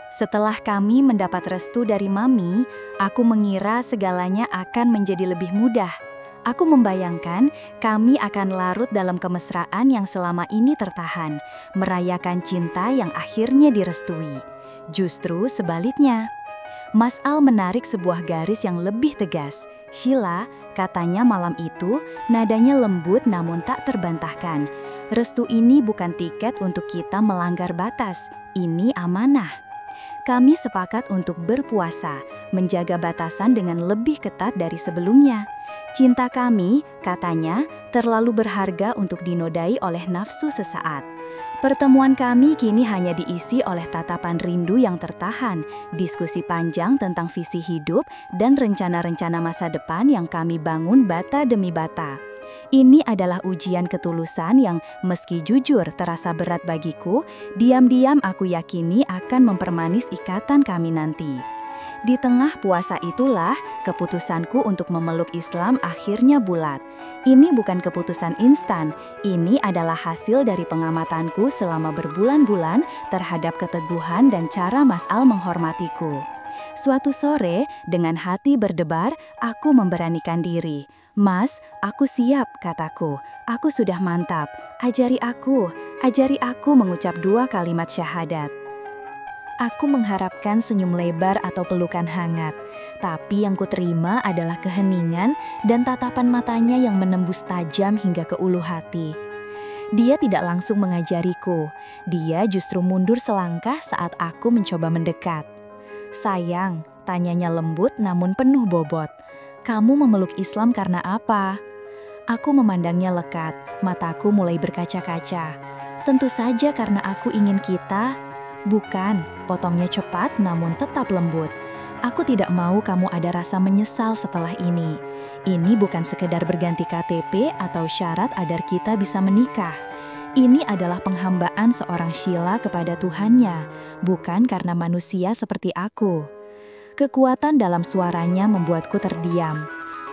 Setelah kami mendapat restu dari Mami, aku mengira segalanya akan menjadi lebih mudah. Aku membayangkan kami akan larut dalam kemesraan yang selama ini tertahan, merayakan cinta yang akhirnya direstui. Justru sebaliknya. Mas Al menarik sebuah garis yang lebih tegas. "Sheila," katanya malam itu, nadanya lembut namun tak terbantahkan. "Restu ini bukan tiket untuk kita melanggar batas, ini amanah." Kami sepakat untuk berpuasa, menjaga batasan dengan lebih ketat dari sebelumnya. Cinta kami, katanya, terlalu berharga untuk dinodai oleh nafsu sesaat. Pertemuan kami kini hanya diisi oleh tatapan rindu yang tertahan, diskusi panjang tentang visi hidup, dan rencana-rencana masa depan yang kami bangun bata demi bata. Ini adalah ujian ketulusan yang, meski jujur terasa berat bagiku, diam-diam aku yakini akan mempermanis ikatan kami nanti. Di tengah puasa itulah, keputusanku untuk memeluk Islam akhirnya bulat. Ini bukan keputusan instan, ini adalah hasil dari pengamatanku selama berbulan-bulan terhadap keteguhan dan cara Mas Al menghormatiku. Suatu sore, dengan hati berdebar, aku memberanikan diri. "Mas, aku siap," kataku. "Aku sudah mantap. Ajari aku mengucap 2 kalimat syahadat." Aku mengharapkan senyum lebar atau pelukan hangat, tapi yang kuterima adalah keheningan dan tatapan matanya yang menembus tajam hingga ke ulu hati. Dia tidak langsung mengajariku, dia justru mundur selangkah saat aku mencoba mendekat. "Sayang," tanyanya lembut namun penuh bobot, "kamu memeluk Islam karena apa?" Aku memandangnya lekat, mataku mulai berkaca-kaca. "Tentu saja karena aku ingin kita..." "Bukan," potongnya cepat namun tetap lembut. "Aku tidak mau kamu ada rasa menyesal setelah ini. Ini bukan sekedar berganti KTP atau syarat agar kita bisa menikah. Ini adalah penghambaan seorang Sheila kepada Tuhannya, bukan karena manusia seperti aku." Kekuatan dalam suaranya membuatku terdiam.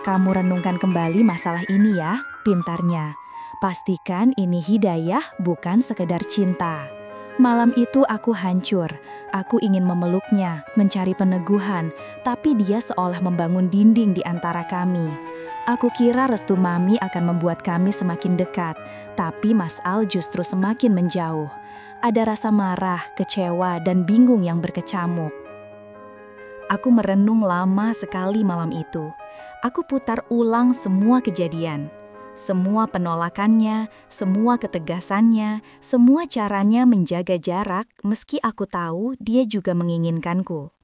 "Kamu renungkan kembali masalah ini ya," pintarnya. "Pastikan ini hidayah, bukan sekedar cinta." Malam itu aku hancur. Aku ingin memeluknya, mencari peneguhan, tapi dia seolah membangun dinding di antara kami. Aku kira restu Mami akan membuat kami semakin dekat, tapi Mas Al justru semakin menjauh. Ada rasa marah, kecewa, dan bingung yang berkecamuk. Aku merenung lama sekali malam itu. Aku putar ulang semua kejadian. Semua penolakannya, semua ketegasannya, semua caranya menjaga jarak meski aku tahu dia juga menginginkanku.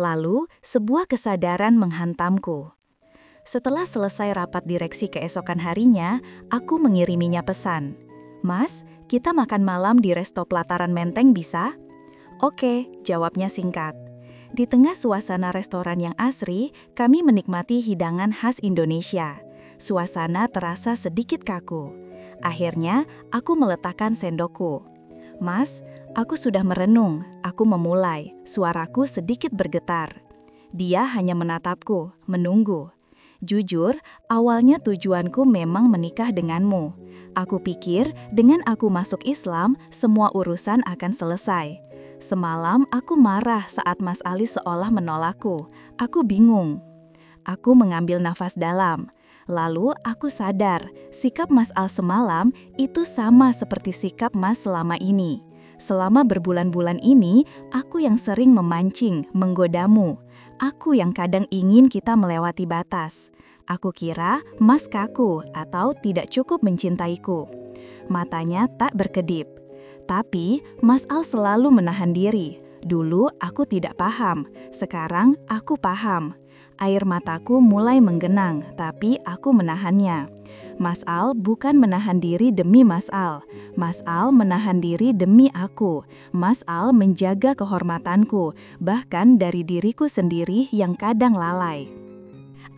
Lalu, sebuah kesadaran menghantamku. Setelah selesai rapat direksi keesokan harinya, aku mengiriminya pesan. "Mas, kita makan malam di resto Pelataran Menteng bisa?" "Oke," jawabnya singkat. Di tengah suasana restoran yang asri, kami menikmati hidangan khas Indonesia. Suasana terasa sedikit kaku. Akhirnya, aku meletakkan sendokku. "Mas, aku sudah merenung," aku memulai, suaraku sedikit bergetar. Dia hanya menatapku, menunggu. "Jujur, awalnya tujuanku memang menikah denganmu. Aku pikir dengan aku masuk Islam, semua urusan akan selesai. Semalam aku marah saat Mas Ali seolah menolakku. Aku bingung." Aku mengambil nafas dalam. Lalu aku sadar, sikap Mas Al semalam itu sama seperti sikap Mas selama ini. Selama berbulan-bulan ini, aku yang sering memancing, menggodamu. Aku yang kadang ingin kita melewati batas. Aku kira Mas kaku atau tidak cukup mencintaiku. Matanya tak berkedip. Tapi Mas Al selalu menahan diri. Dulu aku tidak paham, sekarang aku paham. Air mataku mulai menggenang, tapi aku menahannya. Mas Al bukan menahan diri demi Mas Al. Mas Al menahan diri demi aku. Mas Al menjaga kehormatanku, bahkan dari diriku sendiri yang kadang lalai.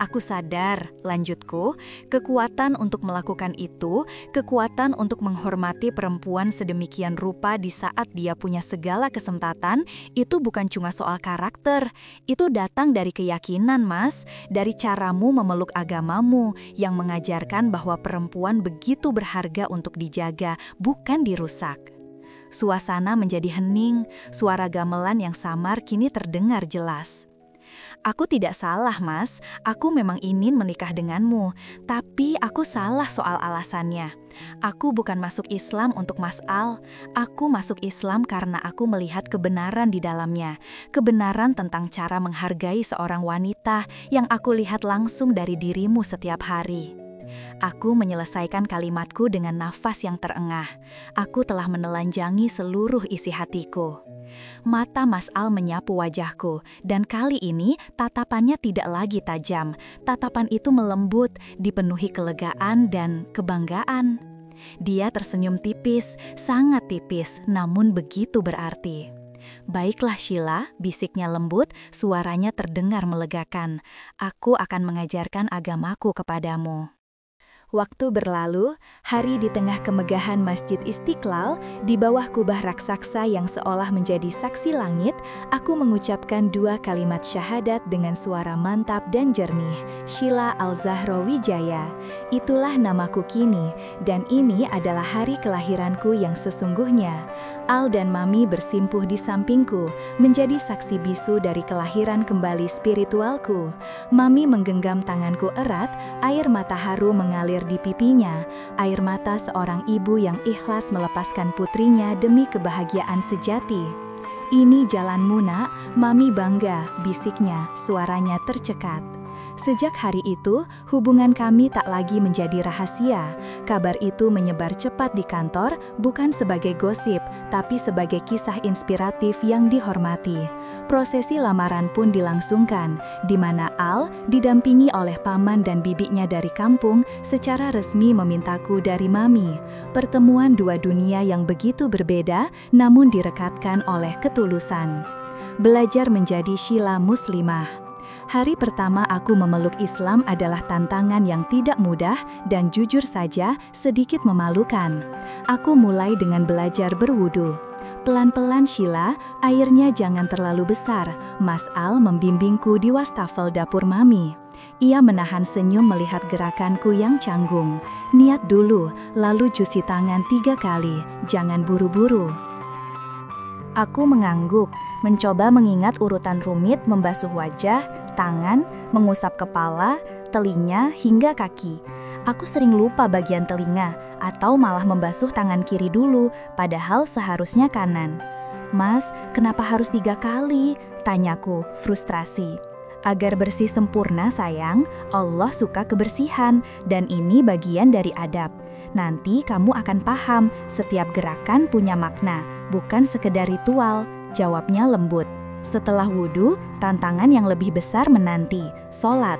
Aku sadar, lanjutku, kekuatan untuk melakukan itu, kekuatan untuk menghormati perempuan sedemikian rupa di saat dia punya segala kesempatan, itu bukan cuma soal karakter. Itu datang dari keyakinan, Mas, dari caramu memeluk agamamu yang mengajarkan bahwa perempuan begitu berharga untuk dijaga, bukan dirusak. Suasana menjadi hening, suara gamelan yang samar kini terdengar jelas. Aku tidak salah, Mas. Aku memang ingin menikah denganmu, tapi aku salah soal alasannya. Aku bukan masuk Islam untuk Mas Al. Aku masuk Islam karena aku melihat kebenaran di dalamnya. Kebenaran tentang cara menghargai seorang wanita yang aku lihat langsung dari dirimu setiap hari. Aku menyelesaikan kalimatku dengan nafas yang terengah. Aku telah menelanjangi seluruh isi hatiku. Mata Mas Al menyapu wajahku, dan kali ini tatapannya tidak lagi tajam. Tatapan itu melembut, dipenuhi kelegaan dan kebanggaan. Dia tersenyum tipis, sangat tipis, namun begitu berarti. "Baiklah Sheila," bisiknya lembut, suaranya terdengar melegakan. "Aku akan mengajarkan agamaku kepadamu." Waktu berlalu, hari di tengah kemegahan Masjid Istiqlal, di bawah kubah raksasa yang seolah menjadi saksi langit, aku mengucapkan 2 kalimat syahadat dengan suara mantap dan jernih. Sheila Al-Zahra Wijaya. Itulah namaku kini, dan ini adalah hari kelahiranku yang sesungguhnya. Al dan Mami bersimpuh di sampingku, menjadi saksi bisu dari kelahiran kembali spiritualku. Mami menggenggam tanganku erat, air mata haru mengalir di pipinya, air mata seorang ibu yang ikhlas melepaskan putrinya demi kebahagiaan sejati. "Ini jalanmu, Nak," Mami bangga, bisiknya, suaranya tercekat. Sejak hari itu, hubungan kami tak lagi menjadi rahasia. Kabar itu menyebar cepat di kantor, bukan sebagai gosip, tapi sebagai kisah inspiratif yang dihormati. Prosesi lamaran pun dilangsungkan, di mana Al, didampingi oleh paman dan bibinya dari kampung, secara resmi memintaku dari Mami. Pertemuan 2 dunia yang begitu berbeda, namun direkatkan oleh ketulusan. Belajar menjadi Sheila Muslimah. Hari pertama aku memeluk Islam adalah tantangan yang tidak mudah dan jujur saja sedikit memalukan. Aku mulai dengan belajar berwudu. "Pelan-pelan Sheila, airnya jangan terlalu besar." Mas Al membimbingku di wastafel dapur Mami. Ia menahan senyum melihat gerakanku yang canggung. "Niat dulu, lalu cuci tangan 3 kali, jangan buru-buru." Aku mengangguk, mencoba mengingat urutan rumit membasuh wajah, tangan, mengusap kepala, telinga, hingga kaki. Aku sering lupa bagian telinga, atau malah membasuh tangan kiri dulu, padahal seharusnya kanan. "Mas, kenapa harus 3 kali?" tanyaku, frustrasi. "Agar bersih sempurna sayang, Allah suka kebersihan, dan ini bagian dari adab. Nanti kamu akan paham, setiap gerakan punya makna, bukan sekedar ritual," jawabnya lembut. Setelah wudhu, tantangan yang lebih besar menanti, sholat.